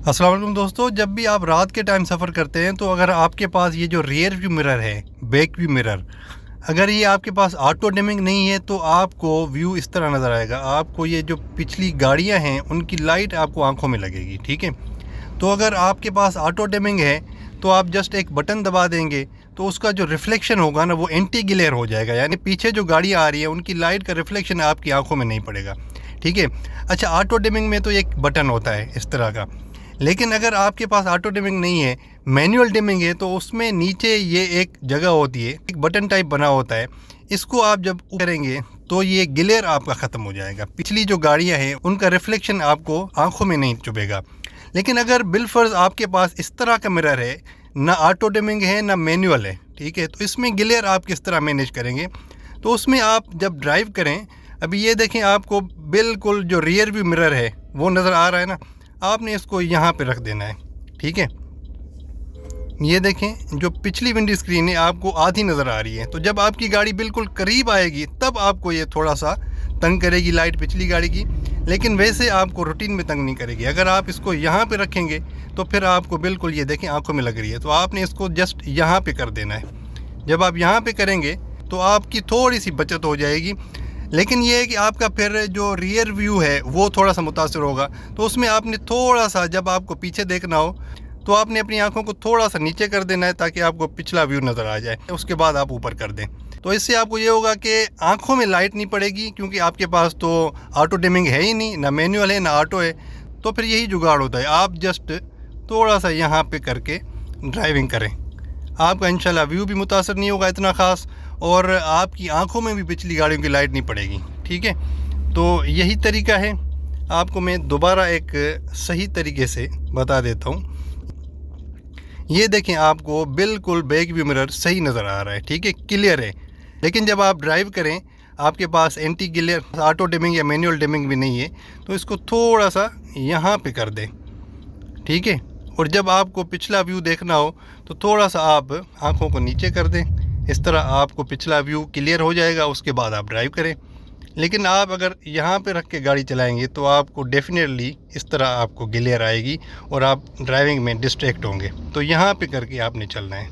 अस्सलाम वालेकुम दोस्तों, जब भी आप रात के टाइम सफ़र करते हैं तो अगर आपके पास ये जो रियर व्यू मिरर है, बैक व्यू मिरर, अगर ये आपके पास ऑटो डिमिंग नहीं है तो आपको व्यू इस तरह नज़र आएगा। आपको ये जो पिछली गाड़ियां हैं उनकी लाइट आपको आंखों में लगेगी। ठीक है, तो अगर आपके पास ऑटो डिमिंग है तो आप जस्ट एक बटन दबा देंगे तो उसका जो रिफ्लेक्शन होगा ना वो एंटी ग्लेयर हो जाएगा, यानी पीछे जो गाड़ियाँ आ रही है उनकी लाइट का रिफ्लेक्शन आपकी आंखों में नहीं पड़ेगा। ठीक है। अच्छा, ऑटो डिमिंग में तो एक बटन होता है इस तरह का, लेकिन अगर आपके पास ऑटो डिमिंग नहीं है, मैनुअल डिमिंग है, तो उसमें नीचे ये एक जगह होती है, एक बटन टाइप बना होता है। इसको आप जब करेंगे तो ये ग्लेयर आपका ख़त्म हो जाएगा। पिछली जो गाड़ियां हैं उनका रिफ्लेक्शन आपको आंखों में नहीं चुभेगा। लेकिन अगर बिलफर्ज आपके पास इस तरह का मिरर है, ना ऑटो डिमिंग है ना मैनुअल है, ठीक है, तो इसमें ग्लेयर आप किस तरह मैनेज करेंगे? तो उसमें आप जब ड्राइव करें, अभी ये देखें आपको बिल्कुल जो रियर व्यू मिरर है वो नज़र आ रहा है ना, आपने इसको यहाँ पे रख देना है। ठीक है, ये देखें जो पिछली विंडो स्क्रीन है आपको आधी नज़र आ रही है, तो जब आपकी गाड़ी बिल्कुल करीब आएगी तब आपको ये थोड़ा सा तंग करेगी लाइट पिछली गाड़ी की, लेकिन वैसे आपको रूटीन में तंग नहीं करेगी। अगर आप इसको यहाँ पे रखेंगे तो फिर आपको बिल्कुल ये देखें आंखों में लग रही है, तो आपने इसको जस्ट यहाँ पे कर देना है। जब आप यहाँ पे करेंगे तो आपकी थोड़ी सी बचत हो जाएगी, लेकिन ये है कि आपका फिर जो रियर व्यू है वो थोड़ा सा मुतासर होगा। तो उसमें आपने थोड़ा सा, जब आपको पीछे देखना हो तो आपने अपनी आंखों को थोड़ा सा नीचे कर देना है ताकि आपको पिछला व्यू नज़र आ जाए, उसके बाद आप ऊपर कर दें। तो इससे आपको ये होगा कि आंखों में लाइट नहीं पड़ेगी, क्योंकि आपके पास तो ऑटो डिमिंग है ही नहीं, ना मैनुअल है ना ऑटो है। तो फिर यही जुगाड़ होता है, आप जस्ट थोड़ा सा यहाँ पे करके ड्राइविंग करें, आपका इंशाल्लाह व्यू भी मुतासर नहीं होगा इतना ख़ास, और आपकी आंखों में भी पिछली गाड़ियों की लाइट नहीं पड़ेगी। ठीक है, तो यही तरीका है। आपको मैं दोबारा एक सही तरीके से बता देता हूँ। ये देखें आपको बिल्कुल बैक व्यू मिरर सही नज़र आ रहा है, ठीक है, क्लियर है। लेकिन जब आप ड्राइव करें, आपके पास एंटी ग्लेयर ऑटो डिमिंग या मैनुअल डिमिंग भी नहीं है, तो इसको थोड़ा सा यहाँ पे कर दें। ठीक है, और जब आपको पिछला व्यू देखना हो तो थोड़ा सा आप आंखों को नीचे कर दें, इस तरह आपको पिछला व्यू क्लियर हो जाएगा, उसके बाद आप ड्राइव करें। लेकिन आप अगर यहाँ पे रख के गाड़ी चलाएंगे तो आपको डेफिनेटली इस तरह आपको ग्लेयर आएगी और आप ड्राइविंग में डिस्ट्रैक्ट होंगे। तो यहाँ पे करके आपने चलना है।